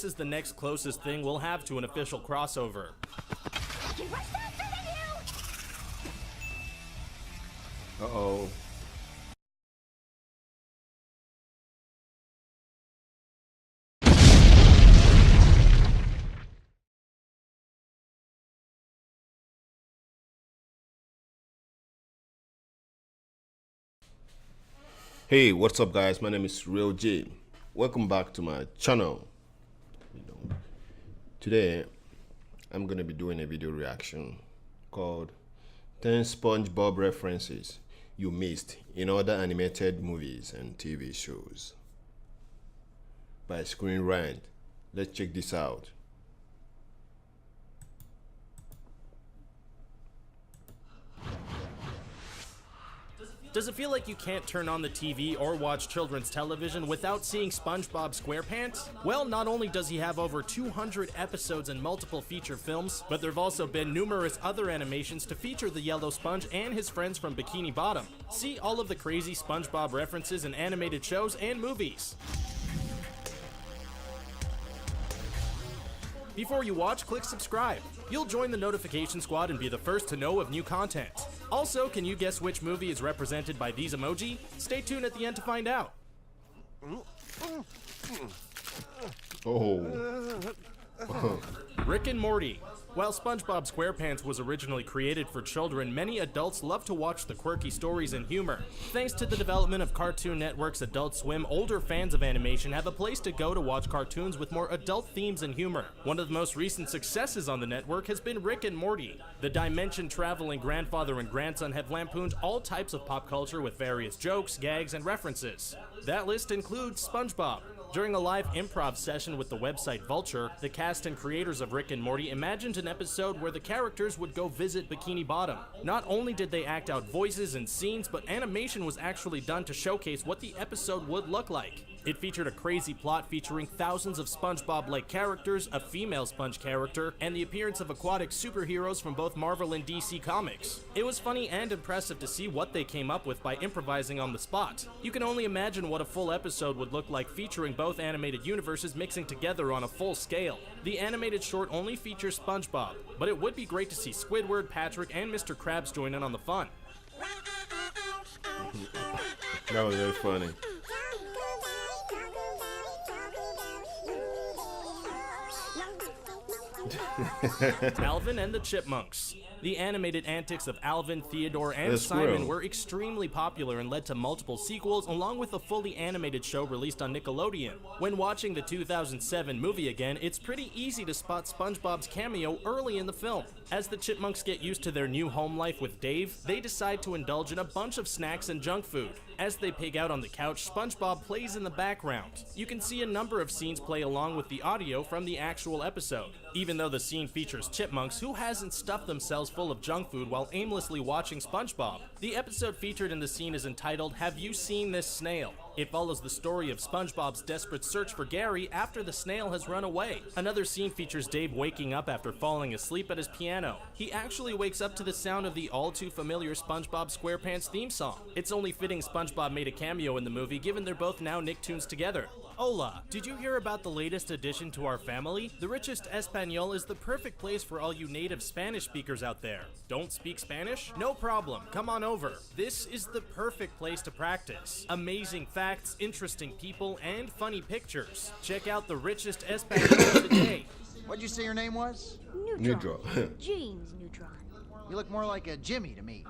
This is the next closest thing we'll have to an official crossover. I can run faster than you! Uh-oh. Hey, what's up guys? My name is RealGee. Welcome back to my channel. Today I'm gonna be doing a video reaction called 10 SpongeBob references you missed in other animated movies and TV shows by Screen Rant. Let's check this out. Does it feel like you can't turn on the TV or watch children's television without seeing SpongeBob SquarePants? Well, not only does he have over 200 episodes and multiple feature films, but there have also been numerous other animations to feature the yellow sponge and his friends from Bikini Bottom. See all of the crazy SpongeBob references in animated shows and movies. Before you watch, click subscribe. You'll join the notification squad and be the first to know of new content. Also, can you guess which movie is represented by these emoji? Stay tuned at the end to find out. Oh. Rick and Morty. While SpongeBob SquarePants was originally created for children, many adults love to watch the quirky stories and humor. Thanks to the development of Cartoon Network's Adult Swim, older fans of animation have a place to go to watch cartoons with more adult themes and humor. One of the most recent successes on the network has been Rick and Morty. The dimension-traveling grandfather and grandson have lampooned all types of pop culture with various jokes, gags, and references. That list includes SpongeBob. During a live improv session with the website Vulture, the cast and creators of Rick and Morty imagined an episode where the characters would go visit Bikini Bottom. Not only did they act out voices and scenes, but animation was actually done to showcase what the episode would look like. It featured a crazy plot featuring thousands of SpongeBob-like characters, a female Sponge character, and the appearance of aquatic superheroes from both Marvel and DC Comics. It was funny and impressive to see what they came up with by improvising on the spot. You can only imagine what a full episode would look like featuring both animated universes mixing together on a full scale. The animated short only features SpongeBob, but it would be great to see Squidward, Patrick, and Mr. Krabs join in on the fun. That was very funny. Alvin and the Chipmunks. The animated antics of Alvin, Theodore, and The Simon squirrel. were extremely popular and led to multiple sequels, along with a fully animated show released on Nickelodeon. When watching the 2007 movie again, it's pretty easy to spot SpongeBob's cameo early in the film. As the Chipmunks get used to their new home life with Dave, they decide to indulge in a bunch of snacks and junk food. As they pig out on the couch, SpongeBob plays in the background. You can see a number of scenes play along with the audio from the actual episode. Even though the scene features chipmunks, who hasn't stuffed themselves full of junk food while aimlessly watching SpongeBob? The episode featured in the scene is entitled, "Have You Seen This Snail?" It follows the story of SpongeBob's desperate search for Gary after the snail has run away. Another scene features Dave waking up after falling asleep at his piano. He actually wakes up to the sound of the all-too-familiar SpongeBob SquarePants theme song. It's only fitting SpongeBob made a cameo in the movie, given they're both now Nicktoons together. Hola, did you hear about the latest addition to our family? The Richest Español is the perfect place for all you native Spanish speakers out there. Don't speak Spanish? No problem, come on over. This is the perfect place to practice. Amazing facts, interesting people, and funny pictures. Check out the Richest Español today. What'd you say your name was? Neutral. James Neutron. You look more like a Jimmy to me.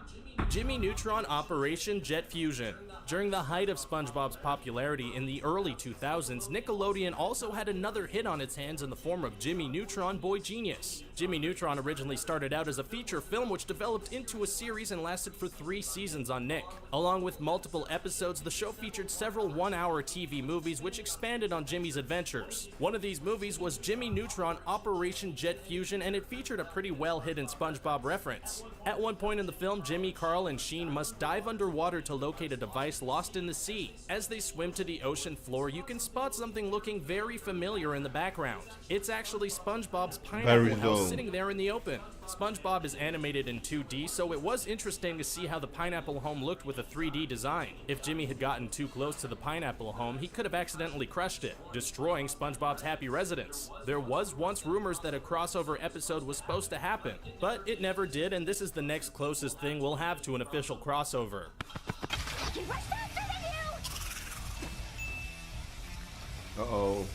Jimmy Neutron Operation Jet Fusion. During the height of SpongeBob's popularity in the early 2000s, Nickelodeon also had another hit on its hands in the form of Jimmy Neutron Boy Genius. Jimmy Neutron originally started out as a feature film which developed into a series and lasted for 3 seasons on Nick. Along with multiple episodes, the show featured several one-hour TV movies which expanded on Jimmy's adventures. One of these movies was Jimmy Neutron Operation Jet Fusion, and it featured a pretty well-hidden SpongeBob reference. episodes. At one point in the film, Jimmy, Carl, and Sheen must dive underwater to locate a device lost in the sea. As they swim to the ocean floor, you can spot something looking very familiar in the background. It's actually SpongeBob's pineapple house sitting there in the open. SpongeBob is animated in 2D, so it was interesting to see how the pineapple home looked with a 3D design. If Jimmy had gotten too close to the pineapple home, he could have accidentally crushed it, destroying SpongeBob's happy residence. There was once rumors that a crossover episode was supposed to happen, but it never did, and this is the next closest thing we'll have to an official crossover. I can rush faster than you! Uh-oh.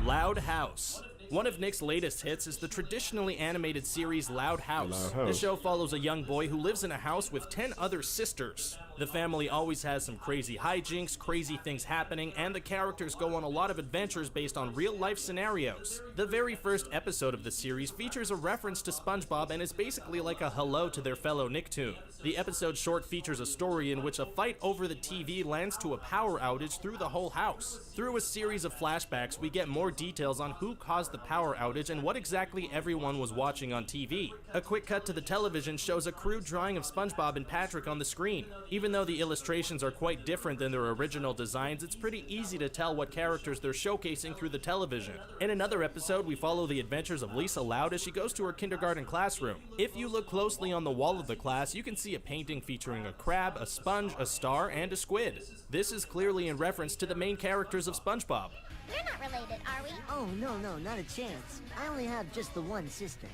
Loud House. One of Nick's latest hits is the traditionally animated series Loud House. The show follows a young boy who lives in a house with 10 other sisters. The family always has some crazy hijinks, crazy things happening, and the characters go on a lot of adventures based on real-life scenarios. The very first episode of the series features a reference to SpongeBob and is basically like a hello to their fellow Nicktoon. The episode short features a story in which a fight over the TV lands to a power outage through the whole house. Through a series of flashbacks, we get more details on who caused the power outage and what exactly everyone was watching on TV. A quick cut to the television shows a crude drawing of SpongeBob and Patrick on the screen. Even though the illustrations are quite different than their original designs, it's pretty easy to tell what characters they're showcasing through the television. In another episode, we follow the adventures of Lisa Loud as she goes to her kindergarten classroom. If you look closely on the wall of the class, you can see a painting featuring a crab, a sponge, a star, and a squid. This is clearly in reference to the main characters of SpongeBob. We're not related, are we? Oh, no, not a chance. I only have just the one sister.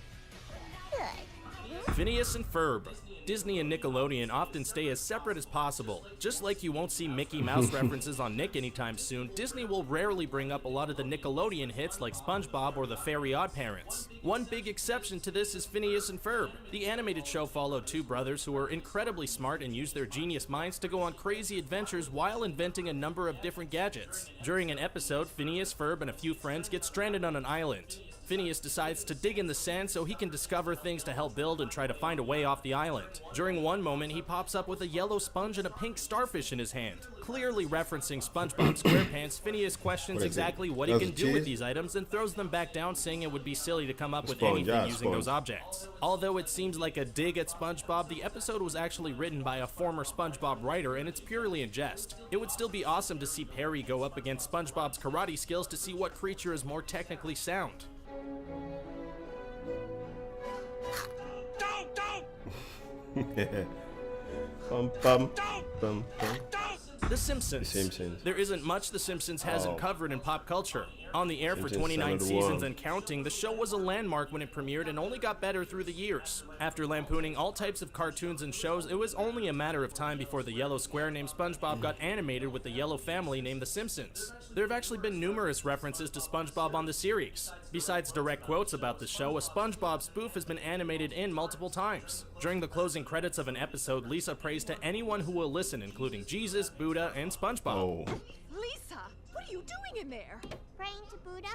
Good. Phineas and Ferb. Disney and Nickelodeon often stay as separate as possible. Just like you won't see Mickey Mouse references on Nick anytime soon, Disney will rarely bring up a lot of the Nickelodeon hits like SpongeBob or the Fairy Oddparents. One big exception to this is Phineas and Ferb. The animated show followed two brothers who are incredibly smart and use their genius minds to go on crazy adventures while inventing a number of different gadgets. During an episode, Phineas, Ferb, and a few friends get stranded on an island. Phineas decides to dig in the sand so he can discover things to help build and try to find a way off the island. During one moment, he pops up with a yellow sponge and a pink starfish in his hand. Clearly referencing SpongeBob SquarePants, Phineas questions exactly what he can do with these items and throws them back down, saying it would be silly to come up with anything using those objects. Although it seems like a dig at SpongeBob, the episode was actually written by a former SpongeBob writer and it's purely in jest. It would still be awesome to see Perry go up against SpongeBob's karate skills to see what creature is more technically sound. The Simpsons. There isn't much The Simpsons hasn't covered in pop culture. On the air for 29 seasons and counting, the show was a landmark when it premiered and only got better through the years. After lampooning all types of cartoons and shows, it was only a matter of time before the yellow square named SpongeBob got animated with the yellow family named The Simpsons. There have actually been numerous references to SpongeBob on the series. Besides direct quotes about the show, a SpongeBob spoof has been animated in multiple times. During the closing credits of an episode, Lisa prays to anyone who will listen, including Jesus, Buddha, and SpongeBob. Lisa, what are you doing in there? Praying to Buddha,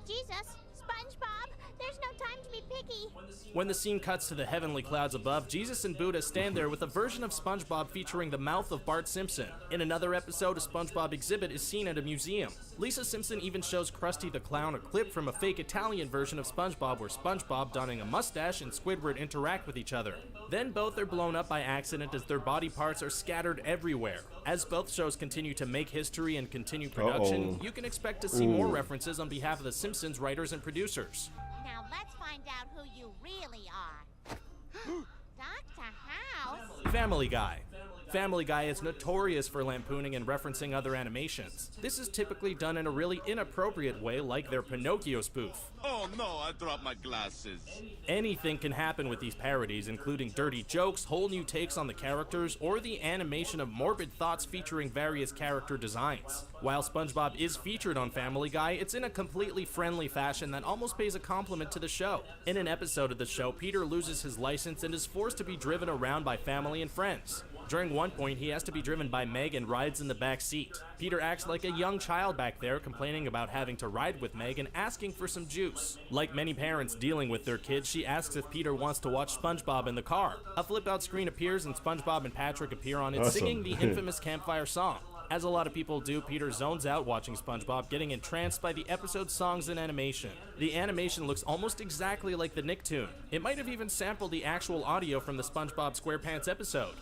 Jesus, SpongeBob. There's no time to be picky. When the scene cuts to the heavenly clouds above, Jesus and Buddha stand there with a version of SpongeBob featuring the mouth of Bart Simpson. In another episode, a SpongeBob exhibit is seen at a museum. Lisa Simpson even shows Krusty the Clown a clip from a fake Italian version of SpongeBob where SpongeBob, donning a mustache, and Squidward interact with each other. Then both are blown up by accident as their body parts are scattered everywhere. As both shows continue to make history and continue production, you can expect to see more references on behalf of the Simpsons writers and producers. Now let's find out who you really are. Dr. House. Family Guy. Family Guy is notorious for lampooning and referencing other animations. This is typically done in a really inappropriate way, like their Pinocchio spoof. Oh no, I dropped my glasses. Anything can happen with these parodies, including dirty jokes, whole new takes on the characters, or the animation of morbid thoughts featuring various character designs. While SpongeBob is featured on Family Guy, it's in a completely friendly fashion that almost pays a compliment to the show. In an episode of the show, Peter loses his license and is forced to be driven around by family and friends. During one point, he has to be driven by Meg and rides in the back seat. Peter acts like a young child back there, complaining about having to ride with Meg and asking for some juice. Like many parents dealing with their kids, she asks if Peter wants to watch SpongeBob in the car. A flip-out screen appears and SpongeBob and Patrick appear on it, singing the infamous campfire song. As a lot of people do, Peter zones out watching SpongeBob, getting entranced by the episode's songs and animation. The animation looks almost exactly like the Nicktoon. It might have even sampled the actual audio from the SpongeBob SquarePants episode.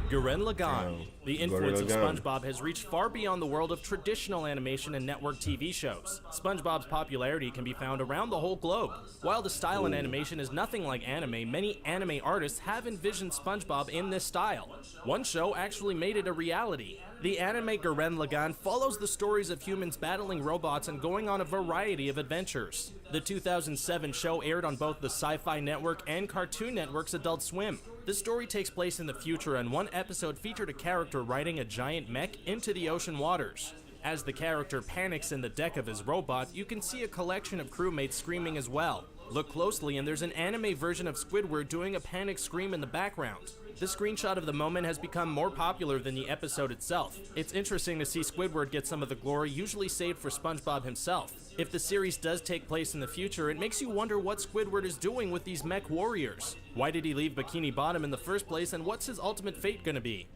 Gurren Lagann. The influence of SpongeBob has reached far beyond the world of traditional animation and network TV shows. SpongeBob's popularity can be found around the whole globe. While the style in animation is nothing like anime, many anime artists have envisioned SpongeBob in this style. One show actually made it a reality. The anime Gurren Lagann follows the stories of humans battling robots and going on a variety of adventures. The 2007 show aired on both the Sci-Fi Network and Cartoon Network's Adult Swim. The story takes place in the future, and one episode featured a character riding a giant mech into the ocean waters. As the character panics in the deck of his robot, you can see a collection of crewmates screaming as well. Look closely and there's an anime version of Squidward doing a panic scream in the background. The screenshot of the moment has become more popular than the episode itself. It's interesting to see Squidward get some of the glory usually saved for SpongeBob himself. If the series does take place in the future, it makes you wonder what Squidward is doing with these mech warriors. Why did he leave Bikini Bottom in the first place, and what's his ultimate fate gonna be?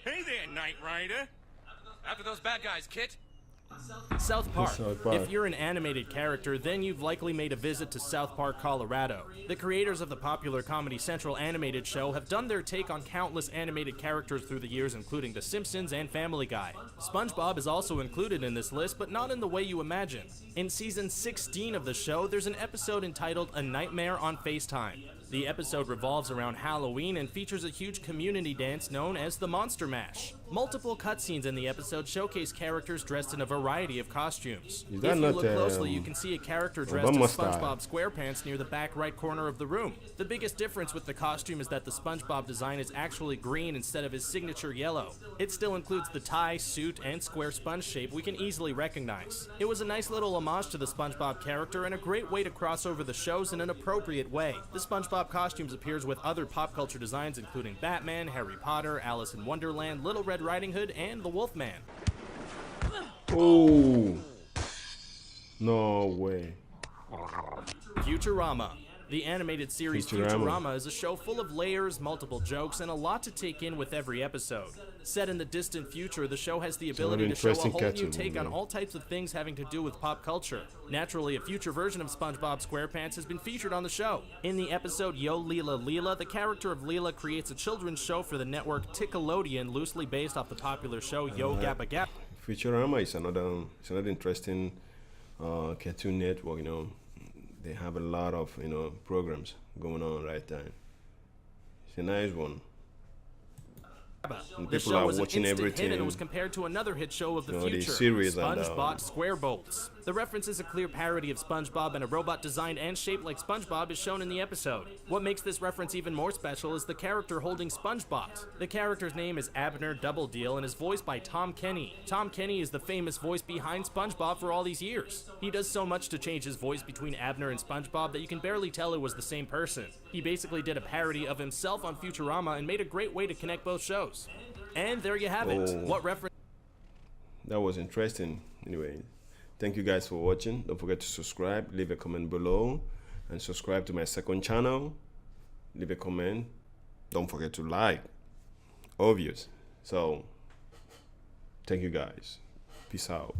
Hey there, Knight Rider. After those bad guys, Kit. South Park. If you're an animated character, then you've likely made a visit to South Park, Colorado. The creators of the popular Comedy Central animated show have done their take on countless animated characters through the years, including The Simpsons and Family Guy. SpongeBob is also included in this list, but not in the way you imagine. In season 16 of the show, there's an episode entitled A Nightmare on FaceTime. The episode revolves around Halloween and features a huge community dance known as the Monster Mash. Multiple cutscenes in the episode showcase characters dressed in a variety of costumes. If you look closely, you can see a character dressed as SpongeBob SquarePants near the back right corner of the room. The biggest difference with the costume is that the SpongeBob design is actually green instead of his signature yellow. It still includes the tie, suit, and square sponge shape we can easily recognize. It was a nice little homage to the SpongeBob character and a great way to cross over the shows in an appropriate way. The SpongeBob costumes appears with other pop culture designs including Batman, Harry Potter, Alice in Wonderland, Little Red Riding Hood, and the Wolfman. Oh, no way. Futurama. The animated series Futurama is a show full of layers, multiple jokes, and a lot to take in with every episode. Set in the distant future, the show has the ability to show a whole new take on all types of things having to do with pop culture. Naturally, a future version of SpongeBob SquarePants has been featured on the show. In the episode Yo Leela Leela, the character of Leela creates a children's show for the network Nickelodeon, loosely based off the popular show Yo Gabba Gabba. Futurama is another interesting Cartoon Network, you know. They have a lot of, programs going on right there. It's a nice one. The show was an instant hit and it was compared to another hit show of the future, SpongeBob SquareBolts. The reference is a clear parody of SpongeBob, and a robot designed and shaped like SpongeBob is shown in the episode. What makes this reference even more special is the character holding SpongeBob. The character's name is Abner Double Deal and is voiced by Tom Kenny. Tom Kenny is the famous voice behind SpongeBob for all these years. He does so much to change his voice between Abner and SpongeBob that you can barely tell it was the same person. He basically did a parody of himself on Futurama and made a great way to connect both shows. And there you have it. What reference? That was interesting. Anyway, thank you guys for watching. Don't forget to subscribe, leave a comment below, and subscribe to my second channel. Leave a comment. Don't forget to like. Obvious. So, thank you guys. Peace out.